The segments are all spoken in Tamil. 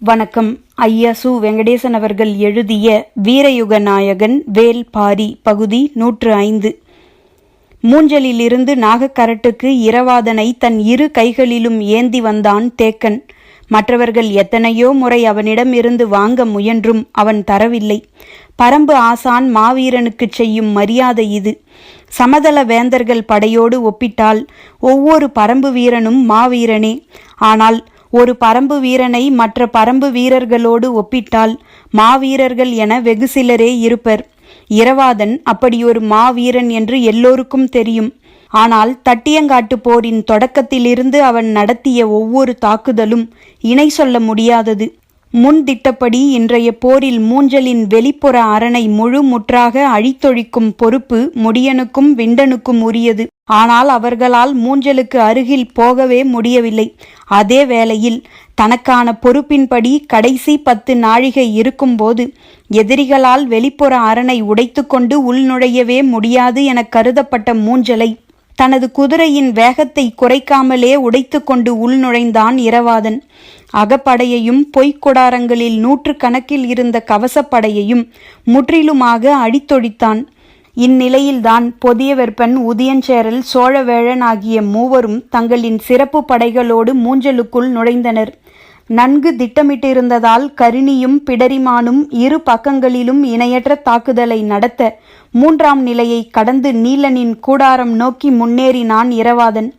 வணக்கம். ஐயா சு. வெங்கடேசன் அவர்கள் எழுதிய வீரயுக நாயகன் வேல் பாரி பகுதி 105. மூஞ்சலிலிருந்து நாகக்கரட்டுக்கு இரவாதனை தன் இரு கைகளிலும் ஏந்தி வந்தான் தேக்கன். மற்றவர்கள் எத்தனையோ முறை அவனிடம் இருந்து வாங்க முயன்றும் அவன் தரவில்லை. பரம்பு ஆசான் மாவீரனுக்குச் செய்யும் மரியாதை இது. சமதள வேந்தர்கள் படையோடு ஒப்பிட்டால் ஒவ்வொரு பரம்பு வீரனும் மாவீரனே. ஆனால் ஒரு பரம்பு வீரனை மற்ற பரம்பு வீரர்களோடு ஒப்பிட்டால் மாவீரர்கள் என வெகு சிலரே இருப்பர். இரவாதன் அப்படியொரு மாவீரன் என்று எல்லோருக்கும் தெரியும். ஆனால் தட்டியங்காட்டு போரின் தொடக்கத்திலிருந்து அவன் நடத்திய ஒவ்வொரு தாக்குதலும் இணை சொல்ல முடியாதது. முன் திட்டப்படி இன்றைய போரில் மூஞ்சலின் வெளிப்புற அரணை முழு முற்றாக அழித்தொழிக்கும் பொறுப்பு முடியனுக்கும் விண்டனுக்கும் உரியது. ஆனால் அவர்களால் மூஞ்சலுக்கு அருகில் போகவே முடியவில்லை. அதே வேளையில் தனக்கான பொறுப்பின்படி கடைசி 10 நாழிகை இருக்கும்போது எதிரிகளால் வெளிப்புற அரணை உடைத்து கொண்டு உள்நுழையவே முடியாது என கருதப்பட்ட மூஞ்சலை தனது குதிரையின் வேகத்தை குறைக்காமலே உடைத்து கொண்டு உள்நுழைந்தான் இரவாதன். அகப்படையையும் பொய்க்குடாரங்களில் 100 கணக்கில் இருந்த கவசப்படையையும் முற்றிலுமாக அடித்தொழித்தான். இந்நிலையில்தான் பொதியவெற்பன், உதியஞ்சேரல், சோழவேழன் ஆகிய மூவரும் தங்களின் சிறப்பு படைகளோடு மூஞ்சலுக்குள் நுழைந்தனர். நன்கு திட்டமிட்டிருந்ததால் கரிணியும் பிடரிமானும் இரு பக்கங்களிலும் இணையற்ற தாக்குதலை நடத்த 3ஆம் நிலையை கடந்து நீலனின் கூடாரம் நோக்கி முன்னேறினான் இரவாதன்.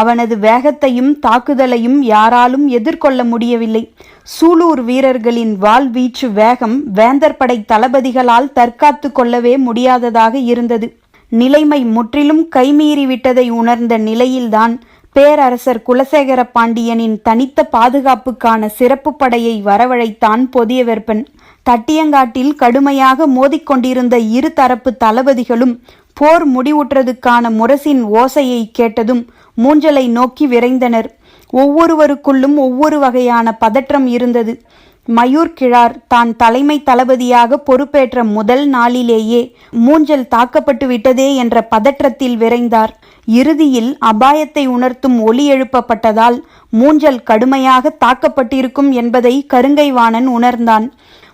அவனது வேகத்தையும் தாக்குதலையும் யாராலும் எதிர்கொள்ள முடியவில்லை. சூலூர் வீரர்களின் வாள்வீச்சு வேகம் வேந்தர் படை தளபதிகளால் தற்காத்து கொள்ளவே முடியாததாக இருந்தது. நிலைமை முற்றிலும் கைமீறிவிட்டதை உணர்ந்த நிலையில்தான் பேரரசர் குலசேகர பாண்டியனின் தனித்த பாதுகாப்புக்கான சிறப்பு படையை வரவழைத்தான் பொதியவெற்பன். தட்டியங்காட்டில் கடுமையாக மோதிக்கொண்டிருந்த இரு தரப்பு தளபதிகளும் போர் முடிவுற்றதுக்கான முரசின் ஓசையை கேட்டதும் மூஞ்சலை நோக்கி விரைந்தனர். ஒவ்வொருவருக்குள்ளும் ஒவ்வொரு வகையான பதற்றம் இருந்தது. மயூர் கிழார் தான் தலைமை தளபதியாக பொறுப்பேற்ற முதல் நாளிலேயே மூஞ்சல் தாக்கப்பட்டு விட்டதே என்ற பதற்றத்தில் விரைந்தார். இறுதியில் அபாயத்தை உணர்த்தும் ஒலி எழுப்பப்பட்டதால் மூஞ்சல் கடுமையாக தாக்கப்பட்டிருக்கும் என்பதை கருங்கைவாணன் உணர்ந்தான்.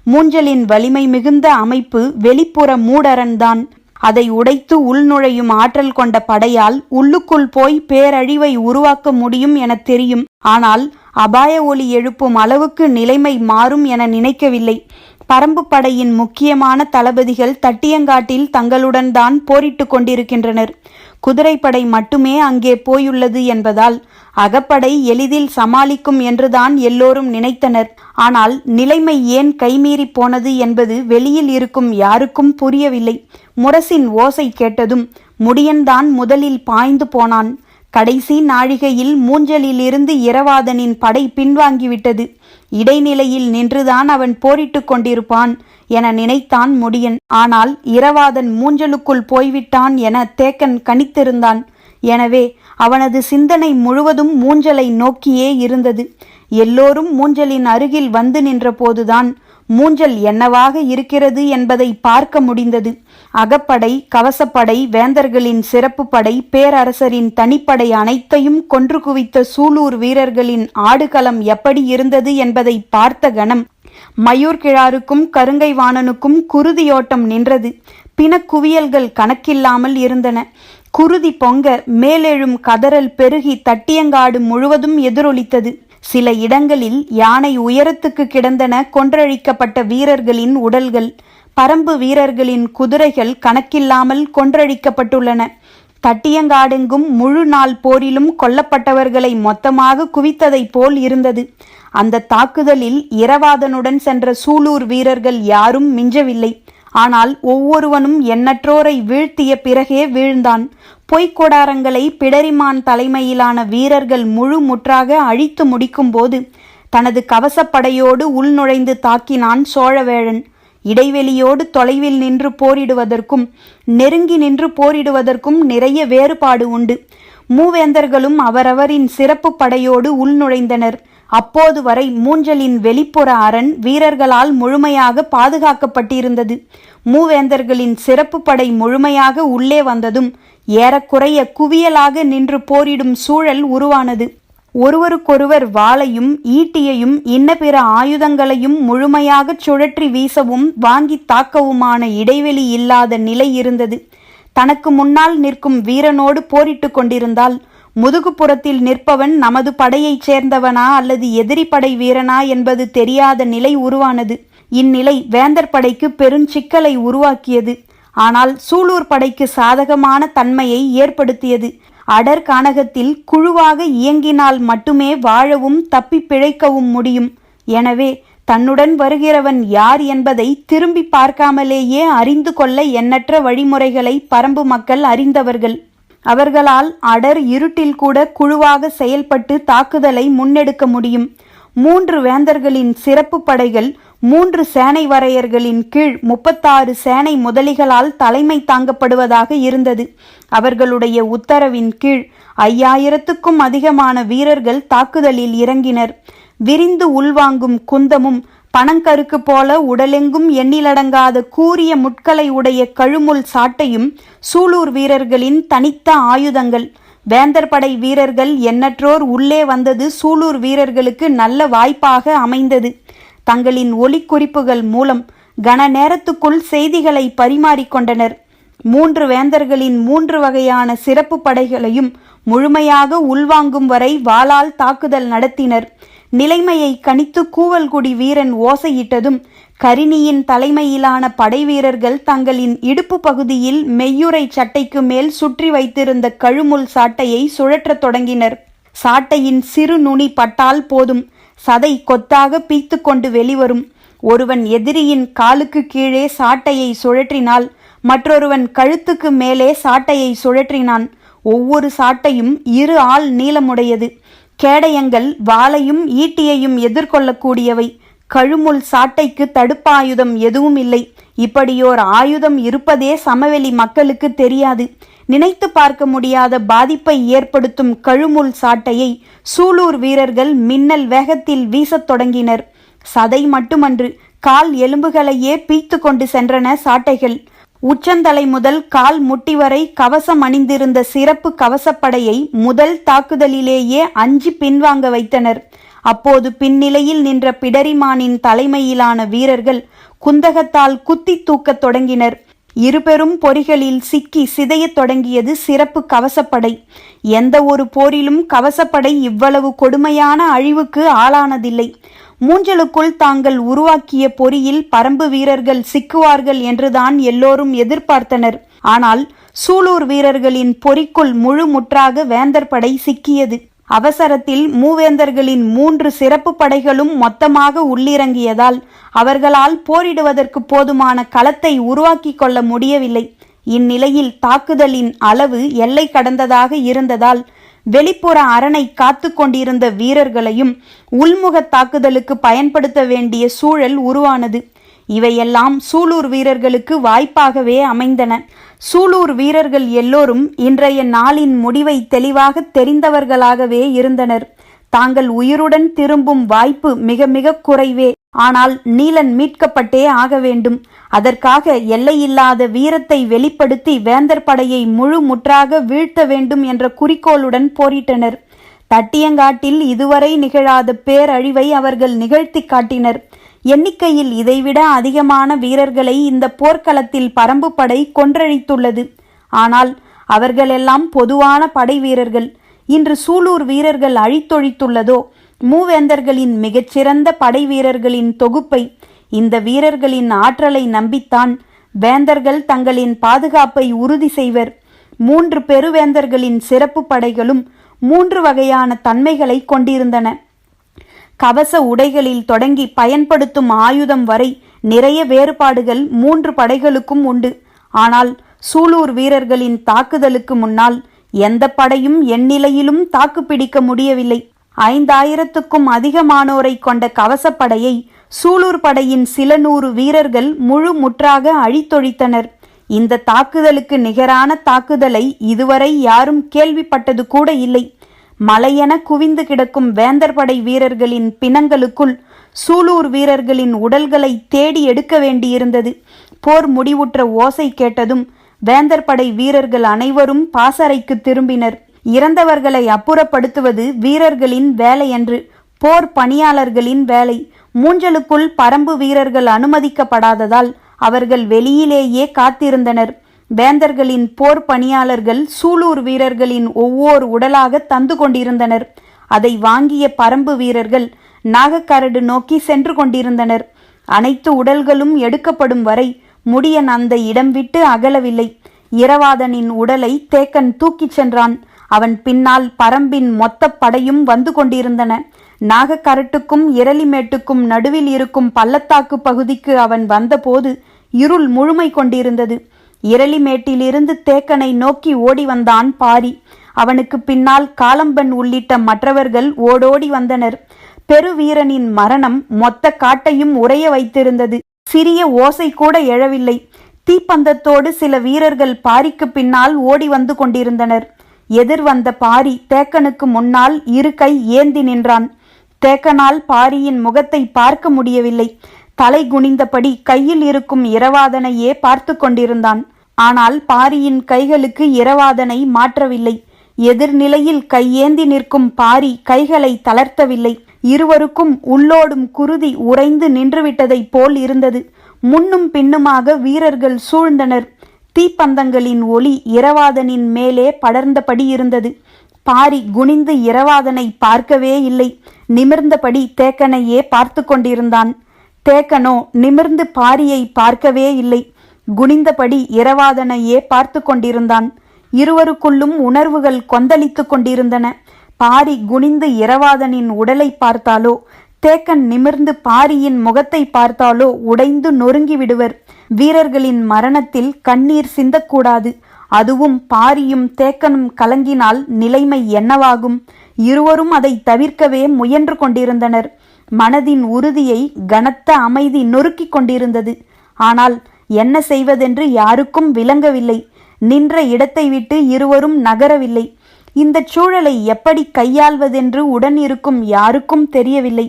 மூஞ்சலின் வலிமை மிகுந்த அமைப்பு வெளிப்புற மூடரன்தான். அதை உடைத்து உள்நுழையும் ஆற்றல் கொண்ட படையால் உள்ளுக்குள் போய் பேரழிவை உருவாக்க முடியும் என தெரியும். ஆனால் அபாய ஒலி எழுப்பும் அளவுக்கு நிலைமை மாறும் என நினைக்கவில்லை. பரம்பு படையின் முக்கியமான தளபதிகள் தட்டியங்காட்டில் தங்களுடன் தான் போரிட்டு கொண்டிருக்கின்றனர். குதிரைப்படை மட்டுமே அங்கே போயுள்ளது என்பதால் அகப்படை எளிதில் சமாளிக்கும் என்றுதான் எல்லோரும் நினைத்தனர். ஆனால் நிலைமை ஏன் கைமீறி போனது என்பது வெளியில் இருக்கும் யாருக்கும் புரியவில்லை. முரசின் ஓசை கேட்டதும் முடியன்தான் முதலில் பாய்ந்து போனான். கடைசி நாழிகையில் மூஞ்சலிலிருந்து இரவாதனின் படை பின்வாங்கிவிட்டது. இடைநிலையில் நின்றுதான் அவன் போரிட்டு கொண்டிருப்பான் என நினைத்தான் முடியன். ஆனால் இரவாதன் மூஞ்சலுக்குள் போய்விட்டான் என தேக்கன் கணித்திருந்தான். எனவே அவனது சிந்தனை முழுவதும் மூஞ்சலை நோக்கியே இருந்தது. எல்லோரும் மூஞ்சலின் அருகில் வந்து நின்ற போதுதான் மூஞ்சல் என்னவாக இருக்கிறது என்பதை பார்க்க முடிந்தது. அகப்படை, கவசப்படை, வேந்தர்களின் சிறப்பு படை, பேரரசரின் தனிப்படை அனைத்தையும் கொன்று குவித்த சூலூர் வீரர்களின் ஆடுகளம் எப்படி இருந்தது என்பதை பார்த்த கணம் மயூர் கிழாருக்கும் கருங்கைவாணனுக்கும் குருதியோட்டம் நின்றது. பிணக்குவியல்கள் கணக்கில்லாமல் இருந்தன. குருதி பொங்க மேலெழும் கதறல் பெருகி தட்டியங்காடு முழுவதும் எதிரொலித்தது. சில இடங்களில் யானை உயரத்துக்கு கிடந்தன கொன்றழிக்கப்பட்ட வீரர்களின் உடல்கள். பரம்பு வீரர்களின் குதிரைகள் கணக்கில்லாமல் கொன்றழிக்கப்பட்டுள்ளன. தட்டியங்காடெங்கும் முழு நாள் போரிலும் கொல்லப்பட்டவர்களை மொத்தமாக குவித்ததை போல் இருந்தது. அந்த தாக்குதலில் இரவாதனுடன் சென்ற சூலூர் வீரர்கள் யாரும் மிஞ்சவில்லை. ஆனால் ஒவ்வொருவனும் எண்ணற்றோரை வீழ்த்திய பிறகே வீழ்ந்தான். பொய்க்கொடாரங்களை பிடரிமான் தலைமையிலான வீரர்கள் முழு முற்றாக அழித்து முடிக்கும் போது தனது கவசப்படையோடு உள்நுழைந்து தாக்கினான் சோழவேழன். இடைவெளியோடு தொலைவில் நின்று போரிடுவதற்கும் நெருங்கி நின்று போரிடுவதற்கும் நிறைய வேறுபாடு உண்டு. மூவேந்தர்களும் அவரவரின் சிறப்பு படையோடு உள்நுழைந்தனர். அப்போது வரை மூஞ்சலின் வெளிப்புற அரண் வீரர்களால் முழுமையாக பாதுகாக்கப்பட்டிருந்தது. மூவேந்தர்களின் சிறப்பு படை முழுமையாக உள்ளே வந்ததும் ஏறக்குறைய குவியலாக நின்று போரிடும் சூழல் உருவானது. ஒருவருக்கொருவர் வாளையும் ஈட்டியையும் இன்ன பிற ஆயுதங்களையும் முழுமையாகச் சுழற்றி வீசவும் வாங்கி தாக்கவுமான இடைவெளி இல்லாத நிலை இருந்தது. தனக்கு முன்னால் நிற்கும் வீரனோடு போரிட்டு கொண்டிருந்தால் முதுகுப்புறத்தில் நிற்பவன் நமது படையைச் சேர்ந்தவனா அல்லது எதிரி படை வீரனா என்பது தெரியாத நிலை உருவானது. இந்நிலை வேந்தர் படைக்கு பெருஞ்சிக்கலை உருவாக்கியது. ஆனால் சூலூர் படைக்கு சாதகமான தன்மையை ஏற்படுத்தியது. அடர் கானகத்தில் குழுவாக இயங்கினால் மட்டுமே வாழவும் தப்பி பிழைக்கவும் முடியும். எனவே தன்னுடன் வருகிறவன் யார் என்பதை திரும்பி பார்க்காமலேயே அறிந்து கொள்ள எண்ணற்ற வழிமுறைகளை பரம்பு மக்கள் அறிந்தவர்கள். அவர்களால் அடர் இருட்டில் கூட குழுவாக செயல்பட்டு தாக்குதலை முன்னெடுக்க முடியும். 3 வேந்தர்களின் சிறப்பு படைகள் 3 சேனை வரையர்களின் கீழ் 36 சேனை முதலிகளால் தலைமை தாங்கப்படுவதாக இருந்தது. அவர்களுடைய உத்தரவின் கீழ் 5000க்கும் அதிகமான வீரர்கள் தாக்குதலில் இறங்கினர். விரிந்து உள்வாங்கும் குந்தமும் பனங்கருக்கு போல உடலெங்கும் எண்ணிலடங்காத கூரிய முட்களை உடைய கழுமுள் சாட்டையும் சூலூர் வீரர்களின் தனித்த ஆயுதங்கள். வேந்தர் படை வீரர்கள் எண்ணற்றோர் உள்ளே வந்தது சூலூர் வீரர்களுக்கு நல்ல வாய்ப்பாக அமைந்தது. தங்களின் ஒலிக்குறிப்புகள் மூலம் கன நேரத்துக்குள் செய்திகளை பரிமாறிக்கொண்டனர். 3 வேந்தர்களின் 3 வகையான சிறப்பு படைகளையும் முழுமையாக உள்வாங்கும் வரை வாளால் தாக்குதல் நடத்தினர். நிலைமையை கணித்து கூவல்குடி வீரன் ஓசையிட்டதும் கரிணியின் தலைமையிலான படை வீரர்கள் தங்களின் இடுப்பு பகுதியில் மெய்யுறை சட்டைக்கு மேல் சுற்றி வைத்திருந்த கழுமுள் சாட்டையை சுழற்றத் தொடங்கினர். சாட்டையின் சிறு நுனி பட்டால் போதும், சதை கொத்தாக பீத்து கொண்டு வெளிவரும். ஒருவன் எதிரியின் காலுக்கு கீழே சாட்டையை சுழற்றினால் மற்றொருவன் கழுத்துக்கு மேலே சாட்டையை சுழற்றினான். ஒவ்வொரு சாட்டையும் 2 ஆள் நீளமுடையது. கேடயங்கள் வாளையும் ஈட்டியையும் எதிர்கொள்ளக்கூடியவை. கழுமுள் சாட்டைக்கு தடுப்பாயுதம் எதுவும் இல்லை. இப்படியோர் ஆயுதம் இருப்பதே சமவெளி மக்களுக்கு தெரியாது. நினைத்து பார்க்க முடியாத பாதிப்பை ஏற்படுத்தும் கழுமுள் சாட்டையை சூலூர் வீரர்கள் மின்னல் வேகத்தில் வீசத் தொடங்கினர். சதை மட்டுமன்று, கால் எலும்புகளையே பீத்து கொண்டு சென்றன சாட்டைகள். உச்சந்தலை முதல் கால் முட்டி வரை கவசம் அணிந்திருந்த சிறப்பு கவசப்படையை முதல் தாக்குதலிலேயே அஞ்சி பின்வாங்க வைத்தனர். அப்போது பின்னிலையில் நின்ற பிடரிமானின் தலைமையிலான வீரர்கள் குந்தகத்தால் குத்தி தூக்கத் தொடங்கினர். 2 பெரும் பொறிகளில் சிக்கி சிதையத் தொடங்கியது சிறப்பு கவசப்படை. எந்த ஒரு போரிலும் கவசப்படை இவ்வளவு கொடுமையான அழிவுக்கு ஆளானதில்லை. மூஞ்சலுக்குள் தாங்கள் உருவாக்கிய பொறியில் பரம்பு வீரர்கள் சிக்குவார்கள் என்றுதான் எல்லோரும் எதிர்பார்த்தனர். ஆனால் சூலூர் வீரர்களின் பொறிக்குள் முழு முற்றாக வேந்தர் படை சிக்கியது. அவசரத்தில் மூவேந்தர்களின் 3 சிறப்பு படைகளும் மொத்தமாக உள்ளிறங்கியதால் அவர்களால் போரிடுவதற்கு போதுமான களத்தை உருவாக்கி கொள்ள முடியவில்லை. இந்நிலையில் தாக்குதலின் அளவு எல்லை கடந்ததாக இருந்ததால் வெளிப்புற அரணை காத்து கொண்டிருந்த வீரர்களையும் உள்முக தாக்குதலுக்கு பயன்படுத்த வேண்டிய சூழல் உருவானது. இவையெல்லாம் சூலூர் வீரர்களுக்கு வாய்ப்பாகவே அமைந்தன. சூலூர் வீரர்கள் எல்லோரும் இன்றைய நாளின் முடிவை தெளிவாக தெரிந்தவர்களாகவே இருந்தனர். தாங்கள் உயிருடன் திரும்பும் வாய்ப்பு மிக மிக குறைவே. ஆனால் நீலன் மீட்கப்பட்டே ஆக வேண்டும். அதற்காக எல்லையில்லாத வீரத்தை வெளிப்படுத்தி வேந்தர் படையை முழு முற்றாக வீழ்த்த வேண்டும் என்ற குறிக்கோளுடன் போரிட்டனர். தட்டியங்காட்டில் இதுவரை நிகழாத பேரழிவை அவர்கள் நிகழ்த்தி காட்டினர். எண்ணிக்கையில் இதைவிட அதிகமான வீரர்களை இந்த போர்க்களத்தில் பரம்பு படை கொன்றழித்துள்ளது. ஆனால் அவர்களெல்லாம் பொதுவான படை வீரர்கள். இன்று சூலூர் வீரர்கள் அழித்தொழித்துள்ளதோ மூவேந்தர்களின் மிகச்சிறந்த படை வீரர்களின் தொகுப்பை. இந்த வீரர்களின் ஆற்றலை நம்பித்தான் வேந்தர்கள் தங்களின் பாதுகாப்பை உறுதி செய்வர். 3 பெருவேந்தர்களின் சிறப்பு படைகளும் 3 வகையான தன்மைகளை கொண்டிருந்தன. கவச உடைகளில் தொடங்கி பயன்படுத்தும் ஆயுதம் வரை நிறைய வேறுபாடுகள் 3 படைகளுக்கும் உண்டு. ஆனால் சூலூர் வீரர்களின் தாக்குதலுக்கு முன்னால் எந்த படையும் எந்நிலையிலும் தாக்குப்பிடிக்க முடியவில்லை. 5000க்கும் அதிகமானோரை கொண்ட கவசப்படையை சூலூர் படையின் சில 100 வீரர்கள் முழு முற்றாக அழித்தொழித்தனர். இந்த தாக்குதலுக்கு நிகரான தாக்குதலை இதுவரை யாரும் கேள்விப்பட்டது கூட இல்லை. மலையென குவிந்து கிடக்கும் வேந்தர் படை வீரர்களின் பிணங்களுக்குள் சூலூர் வீரர்களின் உடல்களை தேடி எடுக்க வேண்டியிருந்தது. போர் முடிவுற்ற ஓசை கேட்டதும் வேந்தர் படை வீரர்கள் அனைவரும் பாசறைக்கு திரும்பினர். இறந்தவர்களை அப்புறப்படுத்துவது வீரர்களின் வேலையன்று, போர் பணியாளர்களின் வேலை. மூஞ்சலுக்குள் பரம்பு வீரர்கள் அனுமதிக்கப்படாததால் அவர்கள் வெளியிலேயே காத்திருந்தனர். வேந்தர்களின் போர் பணியாளர்கள் சூலூர் வீரர்களின் ஒவ்வொரு உடலாக தந்து கொண்டிருந்தனர். அதை வாங்கிய பரம்பு வீரர்கள் நாகக்கரடு நோக்கி சென்று கொண்டிருந்தனர். அனைத்து உடல்களும் எடுக்கப்படும் வரை முடியன் அந்த இடம் விட்டு அகலவில்லை. இரவாதனின் உடலை தேக்கன் தூக்கிச் சென்றான். அவன் பின்னால் பரம்பின் மொத்த படையும் வந்து கொண்டிருந்தன. நாகக்கரட்டுக்கும் இரளிமேட்டுக்கும் நடுவில் இருக்கும் பள்ளத்தாக்கு பகுதிக்கு அவன் வந்தபோது இருள் முழுமை கொண்டிருந்தது. இரளிமேட்டிலிருந்து தேக்கனை நோக்கி ஓடி வந்தான் பாரி. அவனுக்கு பின்னால் காலம்பன் உள்ளிட்ட மற்றவர்கள் ஓடோடி வந்தனர். பெருவீரனின் மரணம் மொத்த காட்டையும் உறைய வைத்திருந்தது. சிறிய ஓசை கூட எழவில்லை. தீப்பந்தத்தோடு சில வீரர்கள் பாரிக்கு பின்னால் ஓடி வந்து கொண்டிருந்தனர். எதிர் வந்த பாரி தேக்கனுக்கு முன்னால் இரு கை ஏந்தி நின்றான். தேக்கனால் பாரியின் முகத்தை பார்க்க முடியவில்லை. தலை குனிந்தபடி கையில் இருக்கும் இரவாதனையே பார்த்து கொண்டிருந்தான். ஆனால் பாரியின் கைகளுக்கு இரவாதனை மாற்றவில்லை. எதிர்நிலையில் கையேந்தி நிற்கும் பாரி கைகளை தளர்த்தவில்லை. இருவருக்கும் உள்ளோடும் குருதி உறைந்து நின்றுவிட்டதைப் போல் இருந்தது. முன்னும் பின்னுமாக வீரர்கள் சூழ்ந்தனர். தீப்பந்தங்களின் ஒளி இரவாதனின் மேலே படர்ந்தபடி இருந்தது. பாரி குனிந்து இரவாதனை பார்க்கவே இல்லை. நிமிர்ந்தபடி தேக்கனையே பார்த்து கொண்டிருந்தான். தேக்கனோ நிமிர்ந்து பாரியை பார்க்கவே இல்லை. குனிந்தபடி இரவாதனையே பார்த்து கொண்டிருந்தான். இருவருக்குள்ளும் உணர்வுகள் கொந்தளித்து கொண்டிருந்தன. பாரி குனிந்து இரவாதனின் உடலை பார்த்தாலோ, தேக்கன் நிமிர்ந்து பாரியின் முகத்தை பார்த்தாலோ உடைந்து நொறுங்கி விடுவர். வீரர்களின் மரணத்தில் கண்ணீர் சிந்தக்கூடாது. அதுவும் பாரியும் தேக்கனும் கலங்கினால் நிலைமை என்னவாகும்? இருவரும் அதை தவிர்க்கவே முயன்று கொண்டிருந்தனர். மனதின் உறுதியை கனத்த அமைதி நொறுக்கிக் கொண்டிருந்தது. ஆனால் என்ன செய்வதென்று யாருக்கும் விளங்கவில்லை. நின்ற இடத்தை விட்டு இருவரும் நகரவில்லை. இந்த சூழலை எப்படி கையாள்வதென்று உடன் இருக்கும் யாருக்கும் தெரியவில்லை.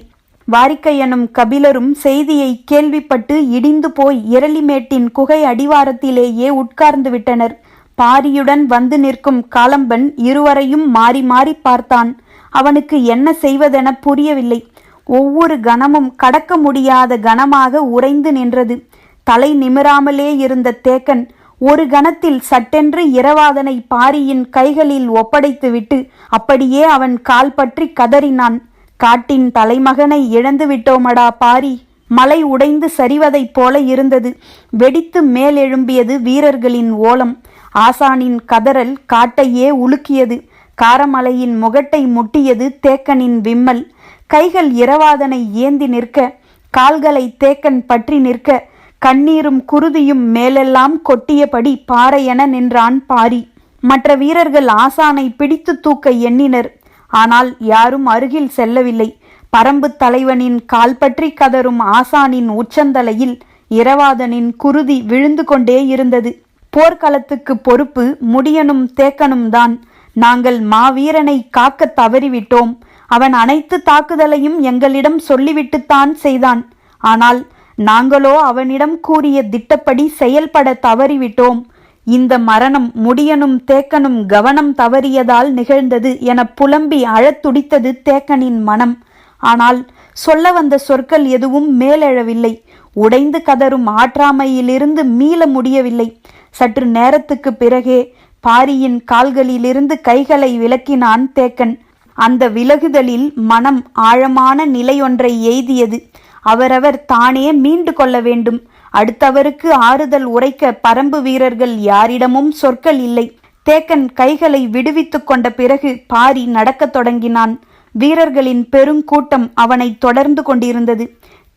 வாரிக்கையனும் கபிலரும் செய்தியை கேள்விப்பட்டு இடிந்து போய் இரளிமேட்டின் குகை அடிவாரத்திலேயே உட்கார்ந்து விட்டனர். பாரியுடன் வந்து நிற்கும் காலம்பன் இருவரையும் மாறி மாறி பார்த்தான். அவனுக்கு என்ன செய்வதென புரியவில்லை. ஒவ்வொரு கணமும் கடக்க முடியாத கணமாக உறைந்து நின்றது. தலை நிமிராமலே இருந்த தேக்கன் ஒரு கணத்தில் சட்டென்று இரவாதனை பாரியின் கைகளில் ஒப்படைத்துவிட்டு அப்படியே அவன் கால் பற்றி கதறினான். காட்டின் தலைமகனை இழந்து விட்டோமடா பாரி. மலை உடைந்து சரிவதைப் போல இருந்தது. வெடித்து மேலெழும்பியது வீரர்களின் ஓலம். ஆசானின் கதறல் காட்டையே உலுக்கியது. காரமலையின் முகட்டை முட்டியது தேக்கனின் விம்மல். கைகள் இரவாதனை ஏந்தி நிற்க, கால்களை தேக்கன் பற்றி நிற்க, கண்ணீரும் குருதியும் மேலெல்லாம் கொட்டியபடி பாறையென நின்றான் பாரி. மற்ற வீரர்கள் ஆசானை பிடித்து தூக்க எண்ணினர். ஆனால் யாரும் அருகில் செல்லவில்லை. பரம்பு தலைவனின் கால் பற்றி கதரும் ஆசானின் உச்சந்தலையில் இரவாதனின் குருதி விழுந்து கொண்டே இருந்தது. போர்க்களத்துக்கு பொறுப்பு முடியனும் தேக்கனும் தான். நாங்கள் மாவீரனை காக்க தவறிவிட்டோம். அவன் அனைத்து தாக்குதலையும் எங்களிடம் சொல்லிவிட்டுத்தான் செய்தான். ஆனால் நாங்களோ அவனிடம் கூறிய திட்டப்படி செயல்பட தவறிவிட்டோம். இந்த மரணம் முடியனும் தேக்கனும் கவனம் தவறியதால் நிகழ்ந்தது என புலம்பி அழத்துடித்தது தேக்கனின் மனம். ஆனால் சொல்ல வந்த சொற்கள் எதுவும் மேலெழவில்லை. உடைந்து கதரும் ஆற்றாமையிலிருந்து மீள முடியவில்லை. சற்று நேரத்துக்கு பிறகே பாரியின் கால்களிலிருந்து கைகளை விலக்கினான் தேக்கன். அந்த விலகுதலில் மனம் ஆழமான நிலையொன்றை எய்தியது. அவரவர் தானே மீண்டு கொள்ள வேண்டும். அடுத்தவருக்கு ஆறுதல் உரைக்க பரம்பு வீரர்கள் யாரிடமும் சொற்கள் இல்லை. தேக்கன் கைகளை விடுவித்து கொண்ட பிறகு பாரி நடக்கத் தொடங்கினான். வீரர்களின் பெருங்கூட்டம் அவனை தொடர்ந்து கொண்டிருந்தது.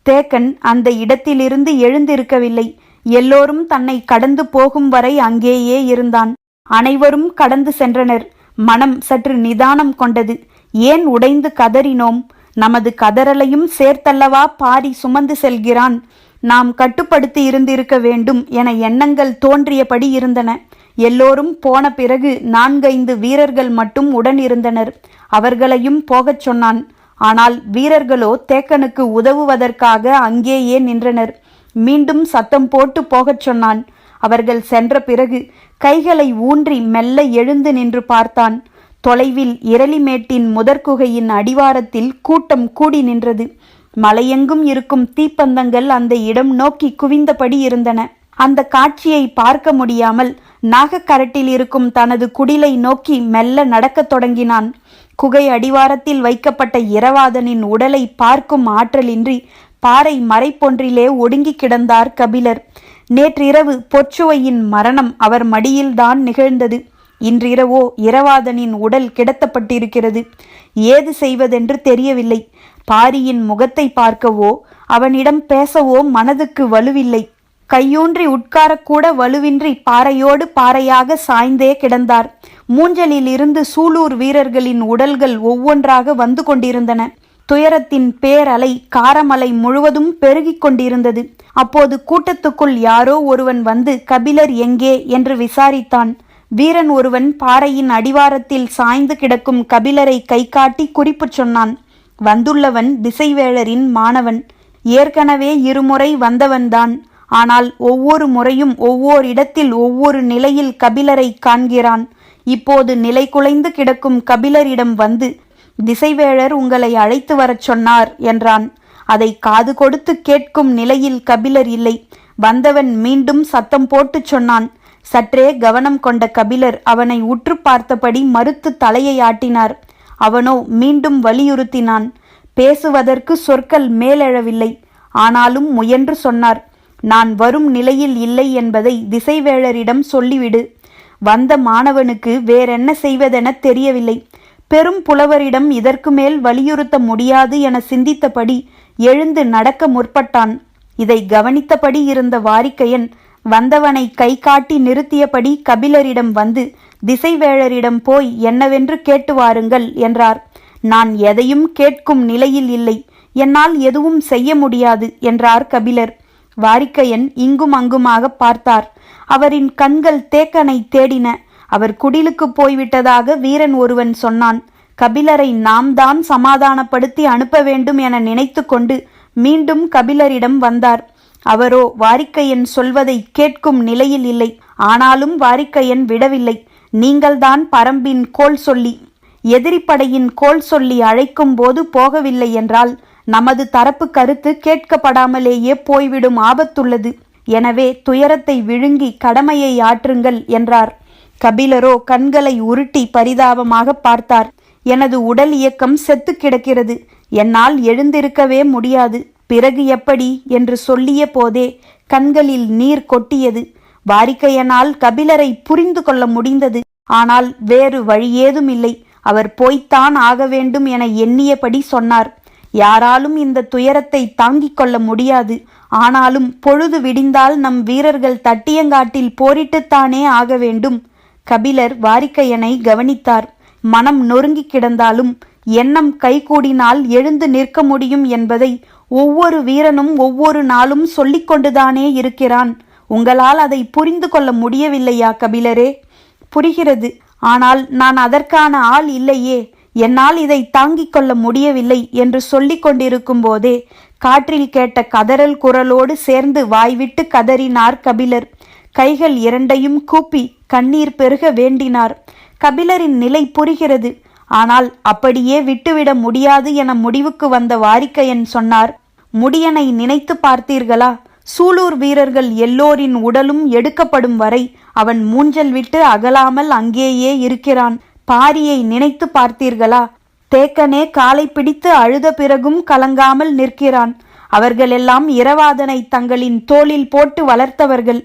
தேக்கன் அந்த இடத்திலிருந்து எழுந்திருக்கவில்லை. எல்லோரும் தன்னை கடந்து போகும் வரை அங்கேயே இருந்தான். அனைவரும் கடந்து சென்றனர். மனம் சற்று நிதானம் கொண்டது. ஏன் உடைந்து கதறினோம்? நமது கதறலையும் சேர்த்தல்லவா பாரி சுமந்து செல்கிறான். நாம் கட்டுப்படுத்தி இருந்திருக்க வேண்டும் என எண்ணங்கள் தோன்றியபடி இருந்தன. எல்லோரும் போன பிறகு 4-5 வீரர்கள் மட்டும் உடன் இருந்தனர். அவர்களையும் போகச் சொன்னான். ஆனால் வீரர்களோ தேக்கனுக்கு உதவுவதற்காக அங்கேயே நின்றனர். மீண்டும் சத்தம் போட்டு போகச் சொன்னான். அவர்கள் சென்ற பிறகு கைகளை ஊன்றி மெல்ல எழுந்து நின்று பார்த்தான். தொலைவில் இரளிமேட்டின் முதற்குகையின் அடிவாரத்தில் கூட்டம் கூடி நின்றது. மலையெங்கும் இருக்கும் தீப்பந்தங்கள் அந்த இடம் நோக்கி குவிந்தபடி இருந்தன. அந்த காட்சியை பார்க்க முடியாமல் நாகக்கரட்டில் இருக்கும் தனது குடிலை நோக்கி மெல்ல நடக்கத் தொடங்கினான். குகை அடிவாரத்தில் வைக்கப்பட்ட இரவாதனின் உடலை பார்க்கும் ஆற்றலின்றி பாறை மறைப்பொன்றிலே ஒடுங்கி கிடந்தார் கபிலர். நேற்றிரவு பொற்சுவையின் மரணம் அவர் மடியில்தான் நிகழ்ந்தது. இன்றிரவோ இரவாதனின் உடல் கிடத்தப்பட்டிருக்கிறது. ஏது செய்வதென்று தெரியவில்லை. பாரியின் முகத்தை பார்க்கவோ அவனிடம் பேசவோ மனதுக்கு வலுவில்லை. கையூன்றி உட்காரக்கூட வலுவின்றி பாறையோடு பாறையாக சாய்ந்தே கிடந்தார். மூஞ்சலில் இருந்து சூலூர் வீரர்களின் உடல்கள் ஒவ்வொன்றாக வந்து கொண்டிருந்தன. துயரத்தின் பேரலை காரமலை முழுவதும் பெருகிக் கொண்டிருந்தது. அப்போது கூட்டத்துக்குள் யாரோ ஒருவன் வந்து கபிலர் எங்கே என்று விசாரித்தான். வீரன் ஒருவன் பாறையின் அடிவாரத்தில் சாய்ந்து கிடக்கும் கபிலரை கை காட்டி குறிப்பு சொன்னான். வந்துள்ளவன் திசைவேளரின் மாணவன். ஏற்கனவே இருமுறை வந்தவன்தான். ஆனால் ஒவ்வொரு முறையும் ஒவ்வொரு இடத்தில் ஒவ்வொரு நிலையில் கபிலரை காண்கிறான். இப்போது நிலை குலைந்து கிடக்கும் கபிலரிடம் வந்து திசைவேளர் உங்களை அழைத்து வரச் சொன்னார் என்றான். அதை காது கொடுத்து கேட்கும் நிலையில் கபிலர் இல்லை. வந்தவன் மீண்டும் சத்தம் போட்டு சொன்னான். சற்றே கவனம் கொண்ட கபிலர் அவனை உற்று பார்த்தபடி மறுத்து தலையை ஆட்டினார். அவனோ மீண்டும் வலியுறுத்தினான். பேசுவதற்கு சொற்கள் மேலெழவில்லை. ஆனாலும் முயன்று சொன்னார். நான் வரும் நிலையில் இல்லை என்பதை திசைவேளரிடம் சொல்லிவிடு. வந்த மாணவனுக்கு வேறென்ன செய்வதென தெரியவில்லை. பெரும் புலவரிடம் இதற்கு மேல் வலியுறுத்த முடியாது என சிந்தித்தபடி எழுந்து நடக்க முற்பட்டான். இதை கவனித்தபடி இருந்த வாரிக்கையன் வந்தவனை கை காட்டி நிறுத்தியபடி கபிலரிடம் வந்து திசைவேளரிடம் போய் என்னவென்று கேட்டு வாருங்கள் என்றார். நான் எதையும் கேட்கும் நிலையில் இல்லை. என்னால் எதுவும் செய்ய முடியாது என்றார் கபிலர். வாரிக்கையன் இங்கும் அங்குமாக பார்த்தார். அவரின் கண்கள் தேக்கனை தேடின. அவர் குடிலுக்கு போய்விட்டதாக வீரன் ஒருவன் சொன்னான். கபிலரை நாம் தான் சமாதானப்படுத்தி அனுப்ப வேண்டும் என நினைத்து கொண்டு மீண்டும் கபிலரிடம் வந்தார். அவரோ வாரிக்கையன் சொல்வதை கேட்கும் நிலையில் இல்லை. ஆனாலும் வாரிக்கையன் விடவில்லை. நீங்கள்தான் பரம்பின் கோல் சொல்லி, எதிரிப்படையின் கோல் சொல்லி அழைக்கும் போது போகவில்லை என்றால் நமது தரப்பு கருத்து கேட்கப்படாமலேயே போய்விடும் ஆபத்துள்ளது. எனவே துயரத்தை விழுங்கி கடமையை ஆற்றுங்கள் என்றார். கபிலரோ கண்களை உருட்டி பரிதாபமாக பார்த்தார். எனது உடல் இயக்கம் செத்து கிடக்கிறது. என்னால் எழுந்திருக்கவே முடியாது. பிறகு எப்படி என்று சொல்லிய போதே கண்களில் நீர் கொட்டியது. வாரிக்கையனால் கபிலரை புரிந்து கொள்ள முடிந்தது. ஆனால் வேறு வழியேதும் இல்லை. அவர் போய்த்தான் ஆக வேண்டும் என எண்ணியபடி சொன்னார். யாராலும் இந்த துயரத்தை தாங்கிக் கொள்ள முடியாது. ஆனாலும் பொழுது விடிந்தால் நம் வீரர்கள் தட்டியங்காட்டில் போரிட்டுத்தானே ஆக வேண்டும். கபிலர் வாரிக்கையனை கவனித்தார். மனம் நொறுங்கி கிடந்தாலும் எண்ணம் கைகூடினால் எழுந்து நிற்க முடியும் என்பதை ஒவ்வொரு வீரனும் ஒவ்வொரு நாளும் சொல்லிக் கொண்டுதானே இருக்கிறான். உங்களால் அதை புரிந்து கொள்ள முடியவில்லையா கபிலரே? புரிகிறது. ஆனால் நான் அதற்கான ஆள் இல்லையே. என்னால் இதை தாங்கிக் கொள்ள முடியவில்லை என்று சொல்லிக் கொண்டிருக்கும் போதே காற்றில் கேட்ட கதறல் குரலோடு சேர்ந்து வாய்விட்டு கதறினார் கபிலர். கைகள் இரண்டையும் கூப்பி கண்ணீர் பெருக வேண்டினார். கபிலரின் நிலை புரிகிறது. ஆனால் அப்படியே விட்டுவிட முடியாது என முடிவுக்கு வந்த வாரிக்கையன் சொன்னார். முடியனை நினைத்து பார்த்தீர்களா? சூலூர் வீரர்கள் எல்லோரின் உடலும் எடுக்கப்படும் வரை அவன் மூஞ்சல் விட்டு அகலாமல் அங்கேயே இருக்கிறான். பாரியை நினைத்து பார்த்தீர்களா? தேக்கனே காலை பிடித்து அழுத பிறகும் கலங்காமல் நிற்கிறான். அவர்களெல்லாம் இரவாதனை தங்களின் தோளில் போட்டு வளர்த்தவர்கள்.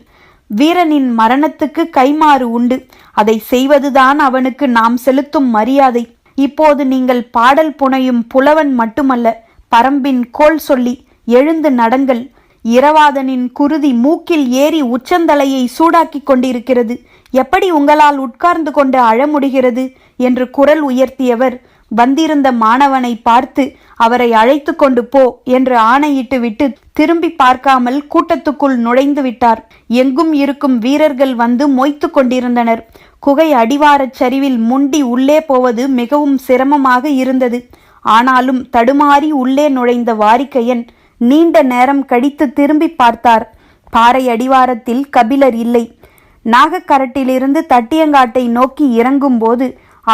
வீரனின் மரணத்துக்கு கைமாறு உண்டு. அதை செய்வதுதான் அவனுக்கு நாம் செலுத்தும் மரியாதை. இப்போது நீங்கள் பாடல் புனையும் புலவன் மட்டுமல்ல, பரம்பின் கோல் சொல்லி எழுந்து நடங்கள். இரவாதனின் குருதி மூக்கில் ஏறி உச்சந்தலையை சூடாக்கி கொண்டிருக்கிறது. எப்படி உங்களால் உட்கார்ந்து கொண்டு அழ முடிகிறது என்று குரல் உயர்த்தியவர் வந்திருந்த மாணவனை பார்த்து அவரை அழைத்து கொண்டு போ என்று ஆணையிட்டு விட்டு திரும்பி பார்க்காமல் கூட்டத்துக்குள் நுழைந்து விட்டார். எங்கும் இருக்கும் வீரர்கள் வந்து மொய்த்து கொண்டிருந்தனர். குகை அடிவாரச் சரிவில் முண்டி உள்ளே போவது மிகவும் சிரமமாக இருந்தது. ஆனாலும் தடுமாறி உள்ளே நுழைந்த வாரிக்கையன் நீண்ட நேரம் கழித்து திரும்பி பார்த்தார். பாறை அடிவாரத்தில் கபிலர் இல்லை. நாகக்கரட்டிலிருந்து தட்டியங்காட்டை நோக்கி இறங்கும் போது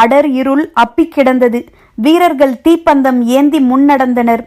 அடர் இருள் அப்பிக் கிடந்தது. வீரர்கள் தீப்பந்தம் ஏந்தி முன்னடந்தனர்.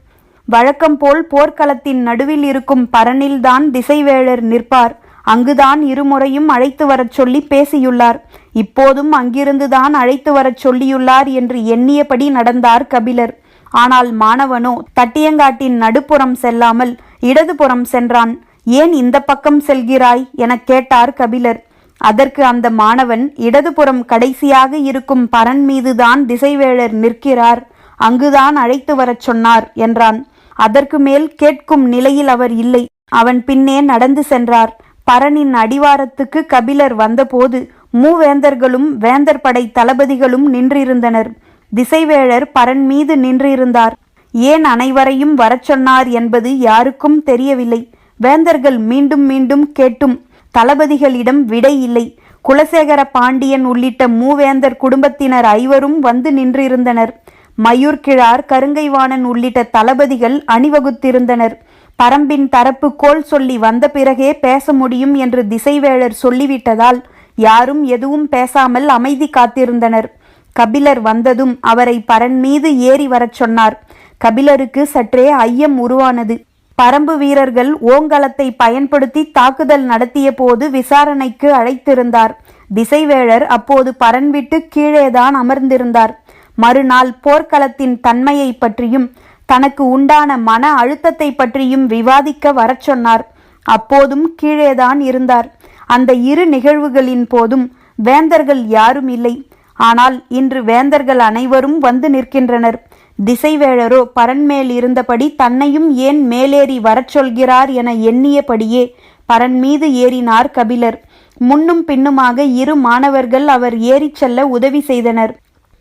வழக்கம் போல் போர்க்களத்தின் நடுவில் இருக்கும் பரனில்தான் திசைவேழர் நிற்பார். அங்குதான் இருமுறையும் அழைத்து வரச் சொல்லி பேசியுள்ளார். இப்போதும் அங்கிருந்துதான் அழைத்து வரச் சொல்லியுள்ளார் என்று எண்ணியபடி நடந்தார் கபிலர். ஆனால் மாணவனோ தட்டியங்காட்டின் நடுப்புறம் செல்லாமல் இடதுபுறம் சென்றான். ஏன் இந்த பக்கம் செல்கிறாய் எனக் கேட்டார் கபிலர். அதற்கு அந்த மாணவன், இடதுபுறம் கடைசியாக இருக்கும் பரன் மீதுதான் திசைவேழர் நிற்கிறார், அங்குதான் அழைத்து வரச் சொன்னார் என்றான். அதற்கு மேல் கேட்கும் நிலையில் அவர் இல்லை. அவன் பின்னே நடந்து சென்றார். பரனின் அடிவாரத்துக்கு கபிலர் வந்தபோது மூவேந்தர்களும் வேந்தர் படை தளபதிகளும் நின்றிருந்தனர். திசைவேழர் பரன் மீது நின்றிருந்தார். ஏன் அனைவரையும் வரச் சொன்னார் என்பது யாருக்கும் தெரியவில்லை. வேந்தர்கள் மீண்டும் மீண்டும் கேட்டும் தளபதிகளிடம் விடை இல்லை. குலசேகர பாண்டியன் உள்ளிட்ட மூவேந்தர் குடும்பத்தினர் ஐவரும் வந்து நின்றிருந்தனர். மயூர்கிழார், கருங்கைவாணன் உள்ளிட்ட தளபதிகள் அணிவகுத்திருந்தனர். பரம்பின் தரப்பு கோல் சொல்லி வந்த பிறகே பேச முடியும் என்று திசைவேழர் சொல்லிவிட்டதால் யாரும் எதுவும் பேசாமல் அமைதி காத்திருந்தனர். கபிலர் வந்ததும் அவரை பரன் மீது ஏறி வரச் சொன்னார். கபிலருக்கு சற்றே ஐயம் உருவானது. பரம்பு வீரர்கள் ஓங்கலத்தை பயன்படுத்தி தாக்குதல் நடத்திய போது விசாரணைக்கு அழைத்திருந்தார். திசைவேழர் அப்போது பரன் விட்டு கீழேதான் அமர்ந்திருந்தார். மறுநாள் போர்க்களத்தின் தன்மையை பற்றியும் தனக்கு உண்டான மன அழுத்தத்தை பற்றியும் விவாதிக்க வரச் சொன்னார். அப்போதும் கீழேதான் இருந்தார். அந்த இரு நிகழ்வுகளின் போதும் வேந்தர்கள் யாரும் இல்லை. ஆனால் இன்று வேந்தர்கள் அனைவரும் வந்து நிற்கின்றனர். திசைவேழரோ பரன்மேல் இருந்தபடி தன்னையும் ஏன் மேலேறி வரச் சொல்கிறார் என எண்ணியபடியே பரன் மீது ஏறினார் கபிலர். முன்னும் பின்னுமாக இரு மாணவர்கள் அவர் ஏறிச் செல்ல உதவி செய்தனர்.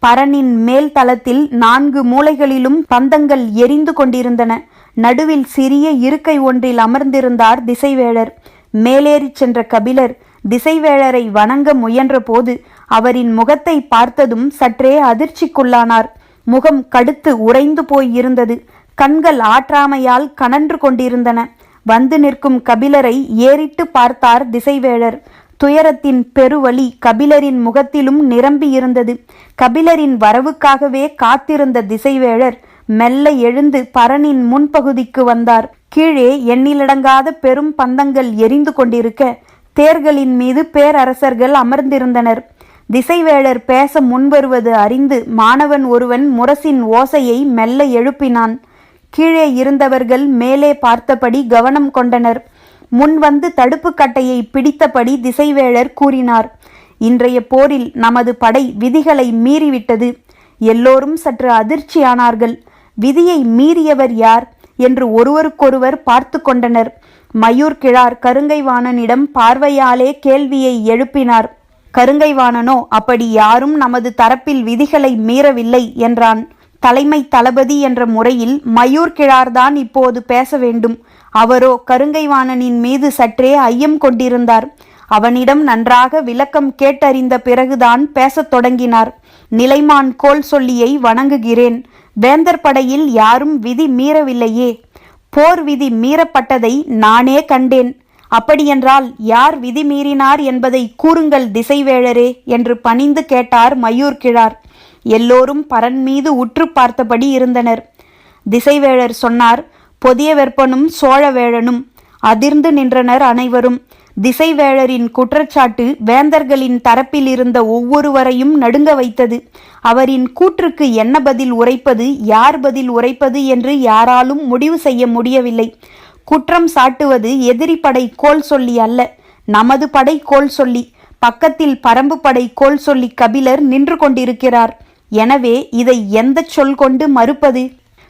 பரனின் மேல் தளத்தில் 4 மூலைகளிலும் பந்தங்கள் எரிந்து கொண்டிருந்தன. நடுவில் சிறிய இருக்கை ஒன்றில் அமர்ந்திருந்தார் திசைவேழர். மேலேறிச் சென்ற கபிலர் திசைவேழரை வணங்க முயன்ற போது அவரின் முகத்தை பார்த்ததும் சற்றே அதிர்ச்சிக்குள்ளானார். முகம் கடுத்து உறைந்து போய் இருந்தது. கண்கள் ஆற்றாமையால் கனன்று கொண்டிருந்தன. வந்து நிற்கும் கபிலரை ஏறிட்டு பார்த்தார் திசைவேழர். துயரத்தின் பெருவழி கபிலரின் முகத்திலும் நிரம்பி இருந்தது. கபிலரின் வரவுக்காகவே காத்திருந்த திசைவேழர் மெல்ல எழுந்து பரனின் முன்பகுதிக்கு வந்தார். கீழே எண்ணிலடங்காத பெரும் பந்தங்கள் எரிந்து கொண்டிருக்க தேர்களின் மீது பேரரசர்கள் அமர்ந்திருந்தனர். திசைவேழர் பேச முன்வருவது அறிந்து மாணவன் ஒருவன் முரசின் ஓசையை மெல்ல எழுப்பினான். கீழே இருந்தவர்கள் மேலே பார்த்தபடி கவனம் கொண்டனர். முன் வந்து தடுப்பு கட்டையை பிடித்தபடி திசைவேழர் கூறினார், இன்றைய போரில் நமது படை விதிகளை மீறிவிட்டது. எல்லோரும் சற்று அதிர்ச்சியானார்கள். விதியை மீறியவர் யார் என்று ஒருவருக்கொருவர் பார்த்து கொண்டனர். மயூர்கிழார் கருங்கைவாணனிடம் பார்வையாலே கேள்வியை எழுப்பினார். கருங்கைவாணனோ அப்படி யாரும் நமது தரப்பில் விதிகளை மீறவில்லை என்றான். தலைமை தளபதி என்ற முறையில் மயூர்கிழார்தான் இப்போது பேச வேண்டும். அவரோ கருங்கைவாணனின் மீது சற்றே ஐயம் கொண்டிருந்தார். அவனிடம் நன்றாக விளக்கம் கேட்டறிந்த பிறகுதான் பேசத் தொடங்கினார். நிலைமான் கோல் சொல்லியை வணங்குகிறேன். வேந்தர் படையில் யாரும் விதி மீறவில்லையே. போர் விதி மீறப்பட்டதை நானே கண்டேன். அப்படியென்றால் யார் விதி மீறினார் என்பதை கூறுங்கள் திசைவேழரே என்று பணிந்து கேட்டார் மயூர்கிழார். எல்லோரும் பரன் மீது உற்று பார்த்தபடி இருந்தனர். திசைவேழர் சொன்னார், பொதிய வெப்பனும் சோழவேழனும். அதிர்ந்து நின்றனர் அனைவரும். திசைவேழரின் குற்றச்சாட்டு வேந்தர்களின் தரப்பில் இருந்த ஒவ்வொருவரையும் நடுங்க வைத்தது. அவரின் கூற்றுக்கு என்ன பதில் உரைப்பது, யார் பதில் உரைப்பது என்று யாராலும் முடிவு செய்ய முடியவில்லை. குற்றம் சாட்டுவது எதிரி படை கோல் சொல்லி அல்ல, நமது படை கோல் சொல்லி. பக்கத்தில் பரம்பு படை கோல் சொல்லி கபிலர் நின்று கொண்டிருக்கிறார். எனவே இதை எந்த சொல் கொண்டு மறுப்பது?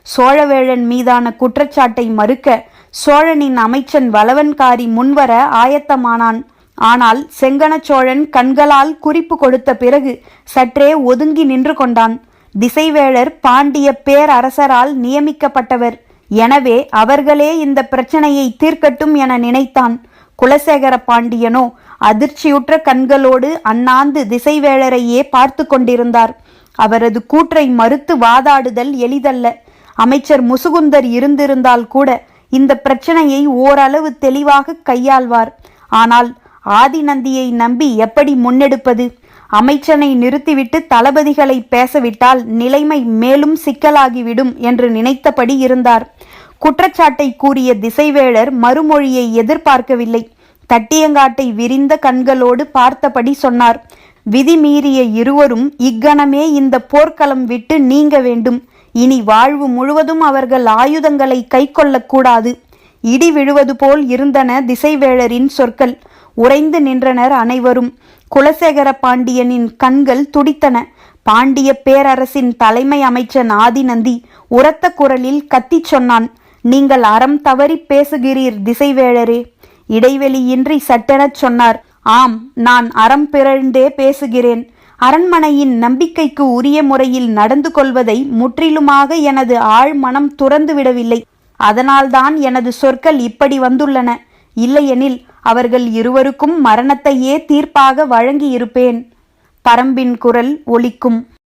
சோழவேழன் மீதான குற்றச்சாட்டை மறுக்க சோழனின் அமைச்சன் வலவன்காரி முன்வர ஆயத்தமானான். ஆனால் செங்கன சோழன் கண்களால் குறிப்பு கொடுத்த பிறகு சற்றே ஒதுங்கி நின்று கொண்டான். திசைவேழர் பாண்டிய பேரரசரால் நியமிக்கப்பட்டவர். எனவே அவர்களே இந்த பிரச்சனையை தீர்க்கட்டும் என நினைத்தான். குலசேகர பாண்டியனோ அதிர்ச்சியுற்ற கண்களோடு அண்ணாந்து திசைவேழரையே பார்த்து கொண்டிருந்தார். அவரது கூற்றை மறுத்து வாதாடுதல் எளிதல்ல. அமைச்சர் முசுகுந்தர் இருந்திருந்தால் கூட இந்த பிரச்சனையை ஓரளவு தெளிவாக கையாள்வார். ஆனால் ஆதிநந்தியை நம்பி எப்படி முன்னெடுப்பது? அமைச்சனை நிறுத்திவிட்டு தளபதிகளை பேசவிட்டால் நிலைமை மேலும் சிக்கலாகிவிடும் என்று நினைத்தபடி இருந்தார். குற்றச்சாட்டை கூறிய திசைவேளர் மறுமொழியை எதிர்பார்க்கவில்லை. தட்டியங்காட்டை விரிந்த கண்களோடு பார்த்தபடி சொன்னார். விதி மீறிய இருவரும் இக்கணமே இந்த போர்க்களம் விட்டு நீங்க வேண்டும். இனி வாழ்வு முழுவதும் அவர்கள் ஆயுதங்களை கை கொள்ளக்கூடாது. இடி விழுவது போல் இருந்தன திசைவேளரின் சொற்கள். உறைந்து நின்றனர் அனைவரும். குலசேகர பாண்டியனின் கண்கள் துடித்தன. பாண்டிய பேரரசின் தலைமை அமைச்சன் ஆதிநந்தி உரத்த குரலில் கத்திச் சொன்னான், நீங்கள் அறம் தவறி பேசுகிறீர் திசைவேளரே. இடைவெளியின்றி சட்டெனச் சொன்னார், ஆம், நான் அறம் பிறழ்ந்தே பேசுகிறேன். அரண்மனையின் நம்பிக்கைக்கு உரிய முறையில் நடந்து கொள்வதை முற்றிலுமாக எனது ஆழ் மனம் துறந்துவிடவில்லை. அதனால்தான் எனது சொற்கள் இப்படி வந்துள்ளன. இல்லையெனில் அவர்கள் இருவருக்கும் மரணத்தையே தீர்ப்பாக வழங்கியிருப்பேன். பரம்பின் குரல் ஒலிக்கும்.